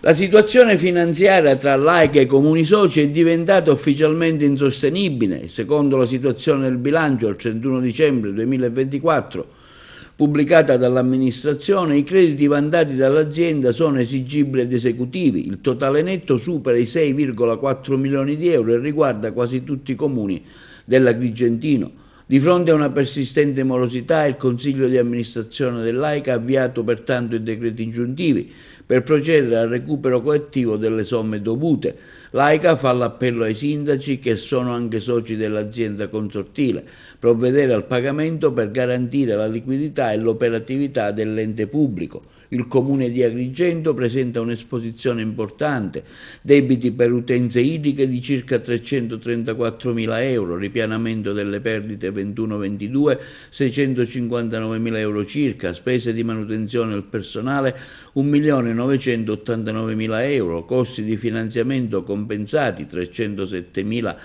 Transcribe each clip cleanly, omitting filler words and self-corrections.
La situazione finanziaria tra Laica e i comuni soci è diventata ufficialmente insostenibile. Secondo la situazione del bilancio al 31 dicembre 2024, pubblicata dall'amministrazione, i crediti vantati dall'azienda sono esigibili ed esecutivi. Il totale netto supera i 6,4 milioni di euro e riguarda quasi tutti i comuni dell'Agrigentino. Di fronte a una persistente morosità, il Consiglio di amministrazione dell'AICA ha avviato pertanto i decreti ingiuntivi per procedere al recupero collettivo delle somme dovute. L'AICA fa l'appello ai sindaci, che sono anche soci dell'azienda consortile, provvedere al pagamento per garantire la liquidità e l'operatività dell'ente pubblico. Il Comune di Agrigento presenta un'esposizione importante, debiti per utenze idriche di circa 334.000 euro, ripianamento delle perdite 21-22, 659.000 euro circa, spese di manutenzione del personale 1.989.000 euro, costi di finanziamento compensati 307.000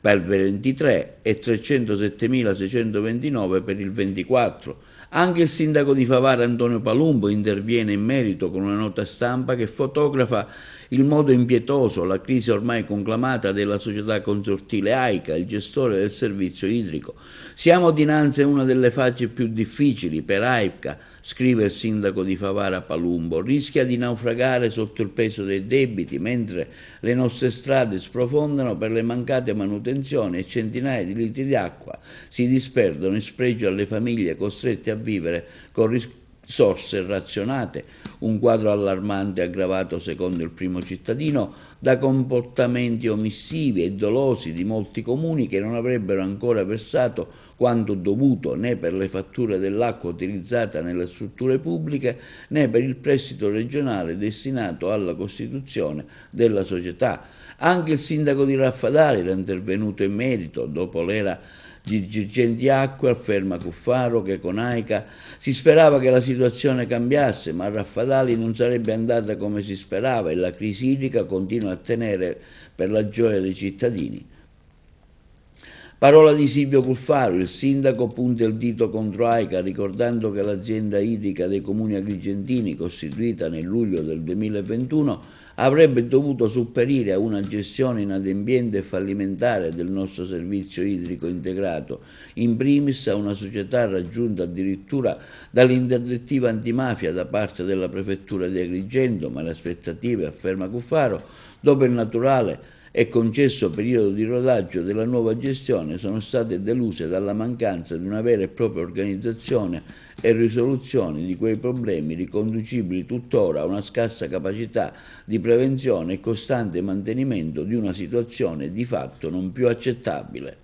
per il 23 e 307.629 per il 24. Anche il sindaco di Favara, Antonio Palumbo, interviene in merito con una nota stampa che fotografa il modo impietoso, la crisi ormai conclamata della società consortile AICA, il gestore del servizio idrico. Siamo dinanzi a una delle fasi più difficili per AICA, scrive il sindaco di Favara Palumbo. Rischia di naufragare sotto il peso dei debiti, mentre le nostre strade sprofondano per le mancate manutenzioni e centinaia di litri di acqua si disperdono in spregio alle famiglie costrette a vivere con risorse razionate. Un quadro allarmante aggravato, secondo il Primo Cittadino, da comportamenti omissivi e dolosi di molti comuni che non avrebbero ancora versato quanto dovuto né per le fatture dell'acqua utilizzata nelle strutture pubbliche né per il prestito regionale destinato alla costituzione della società. Anche il sindaco di Raffadali era intervenuto in merito dopo l'era di dirigenti acque, afferma Cuffaro che con AICA si sperava che la situazione cambiasse, ma a Raffadali non sarebbe andata come si sperava e la crisi idrica continua a tenere per la gioia dei cittadini. Parola di Silvio Cuffaro, il sindaco punta il dito contro AICA ricordando che l'azienda idrica dei comuni agrigentini, costituita nel luglio del 2021, avrebbe dovuto sopperire a una gestione inadempiente e fallimentare del nostro servizio idrico integrato, in primis a una società raggiunta addirittura dall'interdittiva antimafia da parte della prefettura di Agrigento, ma le aspettative, afferma Cuffaro, dopo il naturale e concesso periodo di rodaggio della nuova gestione sono state deluse dalla mancanza di una vera e propria organizzazione e risoluzione di quei problemi riconducibili tuttora a una scarsa capacità di prevenzione e costante mantenimento di una situazione di fatto non più accettabile.